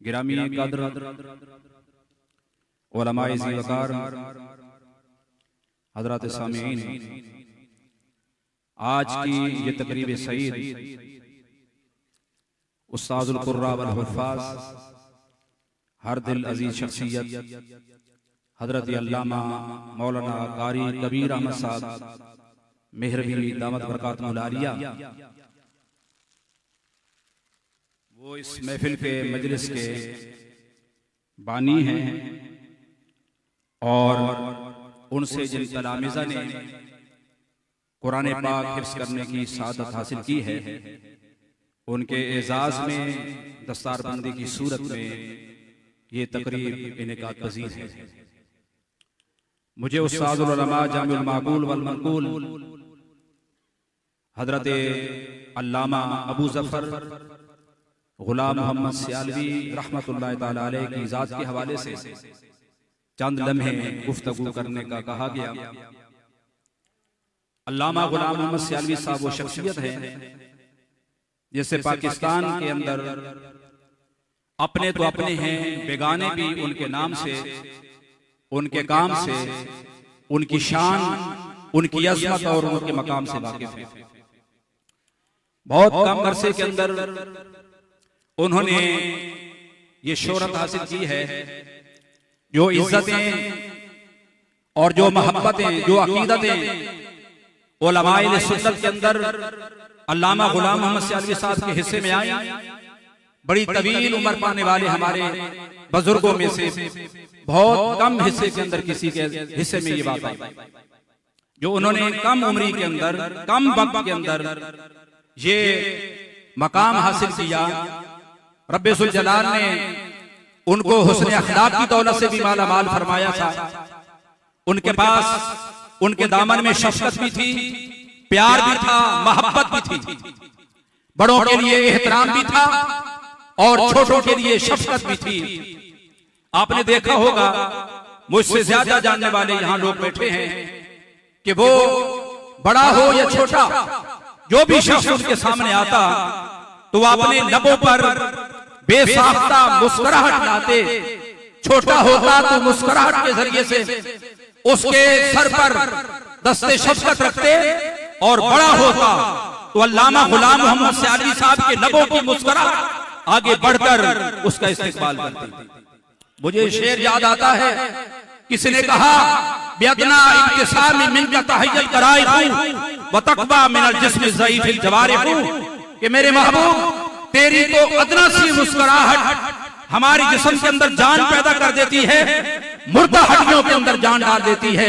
गिरामी कद्र उलमाए ज़ीवकार हज़रात सामीईन, आज की ये तकरीब सईद उस्ताजुल कुर्रा वल हुफ़्फ़ाज़ हर दिल अजीज शख्सियत हज़रत अल्लामा मौलाना कारी कबीर अहमद साहब मेहरबी दामत बरकातुहुल आलिया, वो इस महफिल के मजलिस के बानी हैं और उनसे जिन तलामिज़ा ने कुरान पाक हिफ्ज़ करने की सादत हासिल की है, उनके एजाज़ में दस्तारबंदी की सूरत में ये तकरीब इनेकाद पज़ीर है। मुझे उस्तादुल उलमा जामिउल माक़ूल वल मनक़ूल हज़रत अल्लामा अबू ज़फ़र गुलाम मोहम्मद सियालवी रहमतुल्लाह ताला अलैह की ज़ात के हवाले से चंद लम्हे गुफ्तगू करने का कहा गया। अल्लामा गुलाम मोहम्मद सियालवी साहब वो शख्सियत है जिससे पाकिस्तान के अंदर अपने तो अपने हैं, बेगाने भी उनके नाम से, उनके काम से, उनकी शान, उनकी अज़मत और उनके मकाम से वाकिफ है। बहुत कम अरसे के अंदर उन्होंने ये शोहरत हासिल की है, जो इज्जतें और जो मोहब्बतें, जो अकीदतें उलमाए सुन्नत के अंदर अल्लामा गुलाम मोहम्मद सियालवी साहब के हिस्से में आई। बड़ी तवील उम्र पाने वाले हमारे बुजुर्गों में से बहुत कम हिस्से के अंदर किसी के हिस्से में ये बात आई, जो उन्होंने कम उम्री के अंदर, कम वक्त के अंदर ये मकाम हासिल किया। रब्बे जुल जलाल ने उनको हुस्न अखलाक की दौलत से भी माला माल फरमाया था। उनके पास, उनके दामन में शफ़क़त भी थी, प्यार भी था, मोहब्बत भी थी, बड़ों के लिए एहतराम भी था और छोटों के लिए शफ़क़त भी थी। आपने देखा होगा, मुझसे ज्यादा जानने वाले यहाँ लोग बैठे हैं, कि वो बड़ा हो या छोटा, जो भी शख्स उनके सामने आता तो अपने लबों पर बेसाख्ता मुस्कुराहट लाते। छोटा होता तो मुस्कुराहट के जरिए से उसके सर पर दस्ते शफ़क़त रखते, और बड़ा होता तो अल्लामा गुलाम मोहम्मद सियालवी साहब के लबों की मुस्कुराहट आगे बढ़कर उसका इस्तेक़बाल करते। मुझे शेर याद आता है, किसी ने कहा बिअदना इब्तिसाम मिनका तहय्यल कराइहु व तक़वा मिनल जिस्म ज़ईफ़िल जवारिहु, कि मेरे महबूब तेरी तो अदना सी मुस्कुराहट हमारी जिस्म के अंदर जान पैदा कर देती है, मुर्दा हड्डियों के अंदर जान डाल देती है।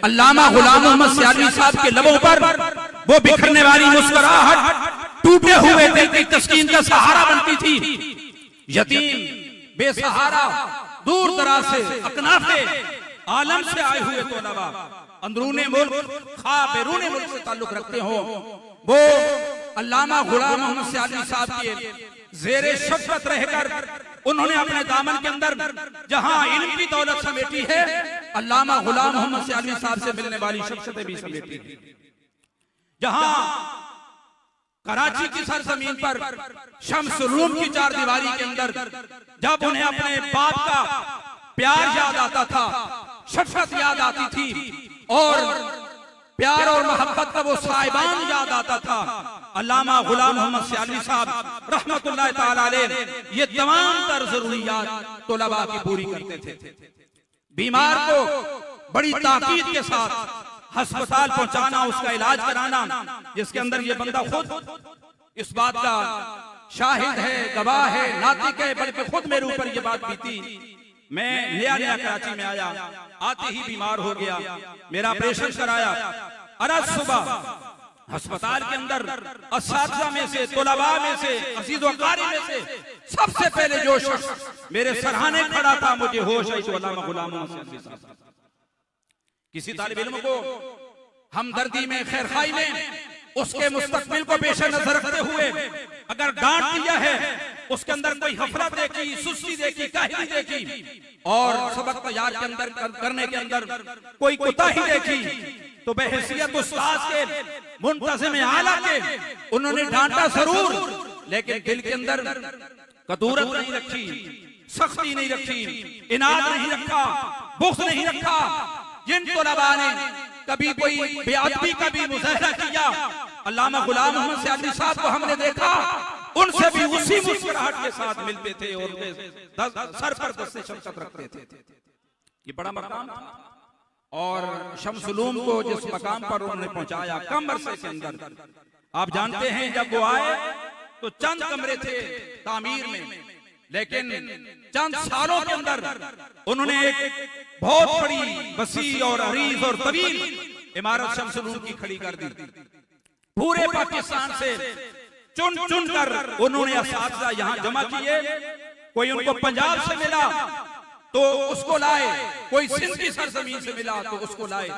अल्लामा गुलाम मोहम्मद सियालवी साहब के लबों पर वो बिखरने वाली मुस्कुराहट टूटे हुए दिल की तस्कीन का सहारा बनती थी। यतीम, बेसहारा, दूर दराज से, अकनाफे आलम से आए हुए तलबा, अंदरूने मुल्क खा बैरूने मुल्क से ताल्लुक रखते हो, वो अल्लामा गुलाम मोहम्मद सियालवी साहब के ज़ेरे शफ़क़त रहकर उन्होंने अपने दामन के अंदर जहां इल्म की दौलत समेटी है, अल्लामा गुलाम मोहम्मद सियालवी साहब से मिलने वाली शख्सियतें भी समेटी है। जहां कराची की सरजमीन पर शम्सुलूम की चार दीवारी के अंदर जब उन्हें अपने बाप का प्यार याद आता था, शफकत याद आती थी और प्यार और मोहब्बत का वो साहिबान याद आता था, अल्लामा गुलाम मोहम्मद सियालवी साहब रहमतुल्लाह ताला अलैह ये तमाम तर जरूरियात तलबा की पूरी करते थे। बीमार को बड़ी ताकीद के साथ अस्पताल पहुंचाना, उसका इलाज कराना, जिसके अंदर ये बंदा खुद इस बात का शाहिद है, गवाह है, नातिक है, बल्कि खुद मेरे ऊपर ये बात बीती। मैं नया कराची में आया, आते ही बीमार हो गया, मेरा ऑपरेशन कराया। अरज सुबह अस्पताल के अंदर असातिज़ा में से, तलबा में से, अज़ीज़ व क़ारी में से सबसे पहले जो शख्स मेरे सरहाने खड़ा था, मुझे होश आई तो अल्लामा गुलाम मोहम्मद सियालवी साहब। किसी तालिब इल्म को हमदर्दी में, खैरखाई में, उसके मुस्तकबिल को पेश नजर रखते हुए अगर डांट दिया है, उसके अंदर कोई हफरत देखी, सुस्ती देखी, काहिली देखी और सबक तैयार के अंदर करने के अंदर कोई कोताही देखी, तो बहैसियत उस्ताद के, मुंतज़िम आला के उन्होंने डांटा जरूर, लेकिन दिल के अंदर कदूरत नहीं रखी, सख्ती नहीं रखी, इनाद नहीं रखा, बुग़्ज़ नहीं रखा। जिन तलबा ने कभी कोई बेअदबी का भी मुज़ाहरा किया, अल्लामा गुलाम मोहम्मद सियालवी साहब को हमने देखा, उनसे भी उसी मुस्कुराहट के साथ मिलते थे और उनके सर पर दस्ते शफ़क़त रखते थे। ये बड़ा मकाम था और शम्सुलूम को जिस मकाम पर उन्होंने पहुंचाया, कम अरसे के अंदर, आप जानते हैं जब वो आए तो चंद कमरे थे तामीर में, लेकिन चंद सालों के अंदर उन्होंने एक बहुत बड़ी, वसी और अरीज और तवील इमारत शम्सुलूम की खड़ी कर दी। पूरे पाकिस्तान से चुन चुन कर उन्होंने असातिज़ा यहाँ जमा किए। कोई उनको पंजाब से मिला तो उसको लाए, कोई सिंध की सरजमीन से मिला तो उसको लाए।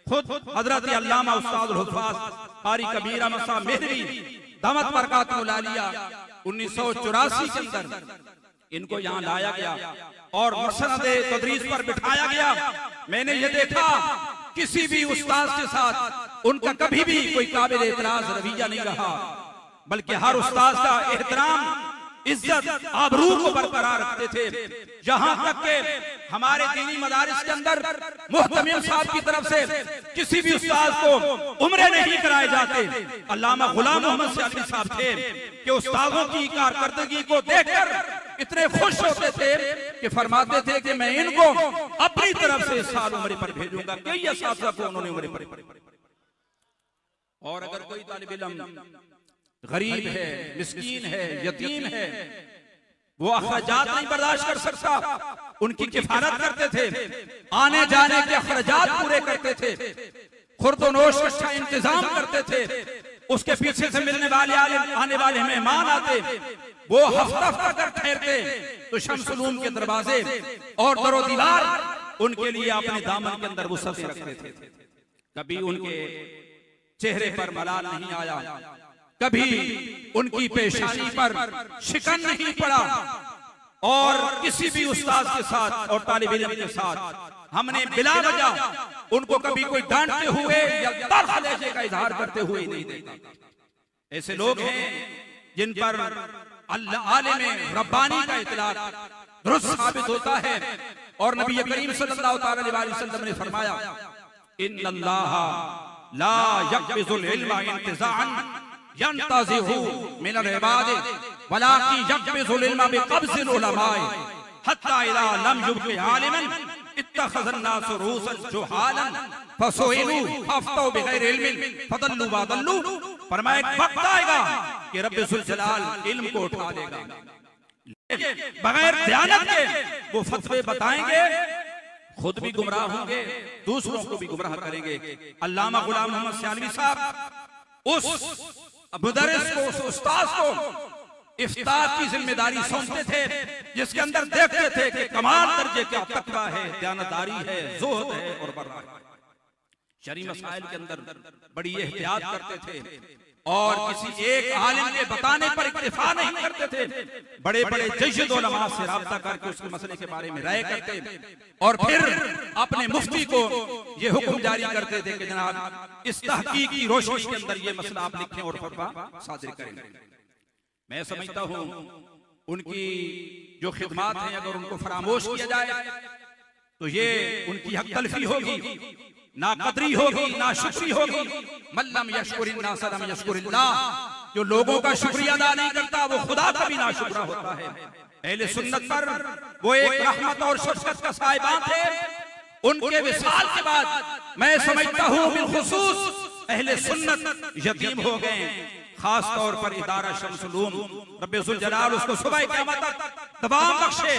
खुद हजरत अल्लामा उस्ताद हुफ़ाज़ क़ारी कबीर अहमद साहब मेहरवी दामत बरकातुहुल आलिया 1984 के अंदर इनको यहाँ लाया गया और मसनदे तदरीस पर बिठाया गया। मैंने ये देखा किसी भी उस्ताद के साथ उनका कभी भी कोई काबिल एतराज रवैया नहीं रहा, बल्कि हर उस्ताद का एहतराम, इज्जत, आबरू को बरकरार रखते थे। यहाँ तक के हमारे दीनी मदारिस के अंदर मुहतमिम साहब की तरफ से किसी भी उस्ताद को उम्रे नहीं कराए जाते। अल्लामा गुलाम मोहम्मद सियालवी साहब थे कि उस्तादों की कारकर्दगी को देखकर इतने खुश होते थे कि फरमाते थे कि मैं इनको अपनी तरफ से साल उम्र पर भेजूंगा। कई असातिज़ा को उन्होंने उम्र पर। और अगर कोई तालिब इल्म गरीब है, मिस्कीन है, यतीम है, वो अखराजात नहीं बर्दाश्त कर सकता, उनकी किफायत करते थे, आने जाने के अखराजात पूरे करते थे, खुर्दोनोश का अच्छा इंतजाम करते थे, उसके पीछे से मिलने वाले आने वाले मेहमान आते, वो हफ्ता हफ्ता कर ठहरते तो शम्सुलूम के दरवाजे और दरो दीवार उनके लिए अपने दामन के अंदर वसअत रखते थे। कभी उनके चेहरे पर मलाल नहीं आया, कभी उनकी पेशानी पर शिकन नहीं पड़ा और किसी भी उस्ताद के साथ और तालिब इल्म के साथ हमने बिला वजह उनको कभी कोई डांटते हुए या तल्ख़ लहजे का इजहार करते हुए नहीं देखा। ऐसे लोग हैं जिन पर अल्लाह आलिम रब्बानी का इतलाक दुरुस्त साबित होता है और नबी करीम सल्लल्लाहु अलैहि वसल्लम ने फरमाया, इन्नल्लाह ला यक़बिज़ुल इल्मा इंतिज़ाअन यंतज़िहु मिनल इबाद वलाकिन यक़बिज़ुल इल्मा बिक़ब्ज़िल उलमाए हत्ता इज़ा लम युब्क़ि आलिमन इत्तख़ज़न नास रूसन जुहालन फसुइलू फअफ़्तौ बिग़ैरि इल्मिन फदल्लू वदल्लू। फरमाया एक वक्त आएगा कि रब्बुल जुल जलाल इल्म को उठा लेगा, बगैर दयानत के वो फतवे बताएंगे, खुद भी गुमराह होंगे, दूसरों को भी गुमराह करेंगे। अल्लामा गुलाम मोहम्मद सियालवी साहब उस मुदर्रिस को, उस उस्ताद को इफ्तार की जिम्मेदारी सौंपते थे जिसके अंदर देखते थे कि कमाल दर्जे का तकवा है, दयानतदारी है, ज़ुहद है और बर्रा है। शरई मसाइल के अंदर बड़ी एहतियात करते थे। और किसी एक आलिम के बताने पर इक्तिफा नहीं करते थे, बड़े बड़े जयशुद उलमा से राब्ता करके उसके मसले के बारे में राय करते और फिर अपने मुफ्ती को ये हुक्म जारी करते थे कि जनाब इस तहकीक की रोशनी के अंदर ये मसला आप लिखें और फतवा सादिर करें। मैं समझता हूं उनकी जो खिदमात हैं अगर उनको फरामोश किया जाए तो ये उनकी हक तलफी होगी, ना कदरी होगी, ना शुक्री होगी। मल्लम यशकुरिन्नास लम यशकुरिल्लाह, जो लोगों का शुक्रिया अदा नहीं करता वो खुदा का भी नाशुक्रा होता है। अहले सुन्नत पर वो एक रहमत और शफकत का साहिबान थे। उनके विसाल के बाद मैं समझता हूं बिलखुसूस अहले सुन्नत यतीम हो गए। खास तौर पर इदारा शम्सुल उलूम रब्बे जुल जलाल उसको सुबह क़यामत तक दवाम बख्शे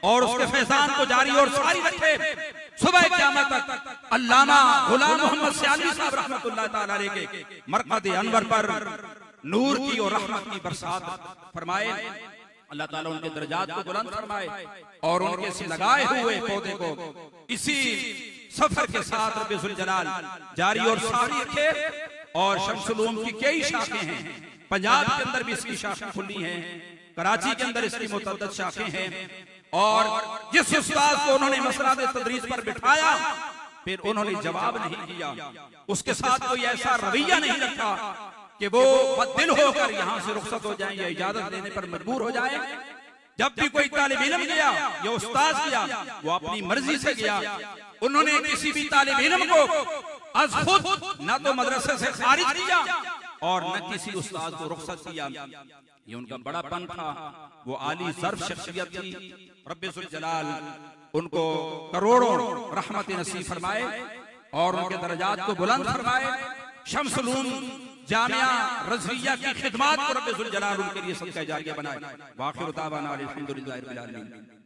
और उसके फैजान को जारी और सारी रखे। सुबह क़यामत तक अल्लामा गुलाम मोहम्मद सियाली साहब रहमतुल्लाह तआला अलैह के मरकद अनवर पर नूर की और रहमत की बरसात फरमाए। अल्लाह ताला उनके दर्जात को बुलंद फरमाए और उनके से लगाए हुए पौधे को इसी सफर के साथ रब्बे जुल जलाल जारी और सारी रखे। और शम्सुल उलूम की कई शाखें हैं, पंजाब के अंदर भी इसकी शाखें खुली हैं, कराची के अंदर इसकी मुतअद्दिद शाखें हैं। और जिस उस्ताद को उन्होंने मसराद तदरीस पर बिठाया फिर उन्होंने जवाब नहीं दिया, उसके साथ कोई ऐसा रवैया नहीं रखा कि वो बददिल होकर यहाँ से रुखसत हो जाए या इजाजत देने पर मजबूर हो जाए। जब भी कोई तालिब इल्म गया या उस्ताद गया वो अपनी मर्जी से गया। उन्होंने किसी भी तालिब इल्म को अज खुद न तो मदरसे से खारिज किया और न किसी उस्ताद को रुखसत किया। ये उनका बड़ापन था, वो आली ज़र्फ शख्सियत थी। रब्बे जुल जलाल उनको करोड़ों रहमत नसीब फरमाए और उनके दर्जात को बुलंद फरमाए। शम्सुल उलूम जामिया रज़विया की खिदमत को रब्बे जुल जलाल उनके लिए सदका जारिया बनाए। वाखिर दावाना अल्हम्दुलिल्लाहि रब्बिल आलमीन।